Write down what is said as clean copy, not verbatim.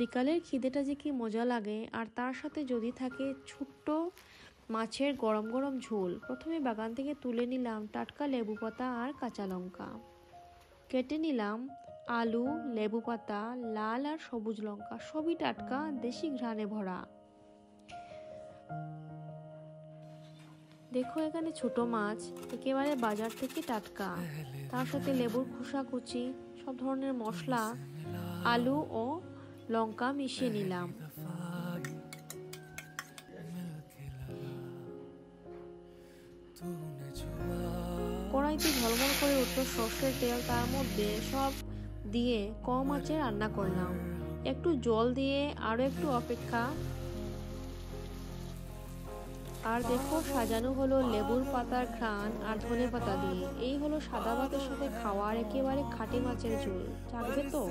বিকালের খিদেটা যে কি মজা লাগে, আর তার সাথে যদি থাকে ছোট্ট মাছের গরম গরম ঝোল। প্রথমে বাগান থেকে তুলে নিলাম টাটকা লেবু পাতা আর কাঁচা লঙ্কা। কেটে নিলাম আলু, লেবু পাতা, লাল আর সবুজ লঙ্কা, সবই টাটকা, দেশি ঘ্রাণে ভরা। দেখো এখানে ছোট মাছ, একেবারে বাজার থেকে টাটকা। তার সাথে লেবুর খোসা কুচি, সব ধরনের মশলা, আলু ও লঙ্কা মিশিয়ে নিলাম। কড়াইতে ঝলমল করে উঠল সর্ষের তেল, তার মধ্যে সব দিয়ে কম আঁচে রান্না করলাম। একটু জল দিয়ে আরো একটু অপেক্ষা। আর দেখো সাজানো হলো লেবুর পাতার ঘ্রাণ আর ধনে পাতা দিয়ে। এই হলো সাদা ভাতের সাথে খাওয়ার একেবারে খাঁটি মাছের ঝোল। চাখবে তো?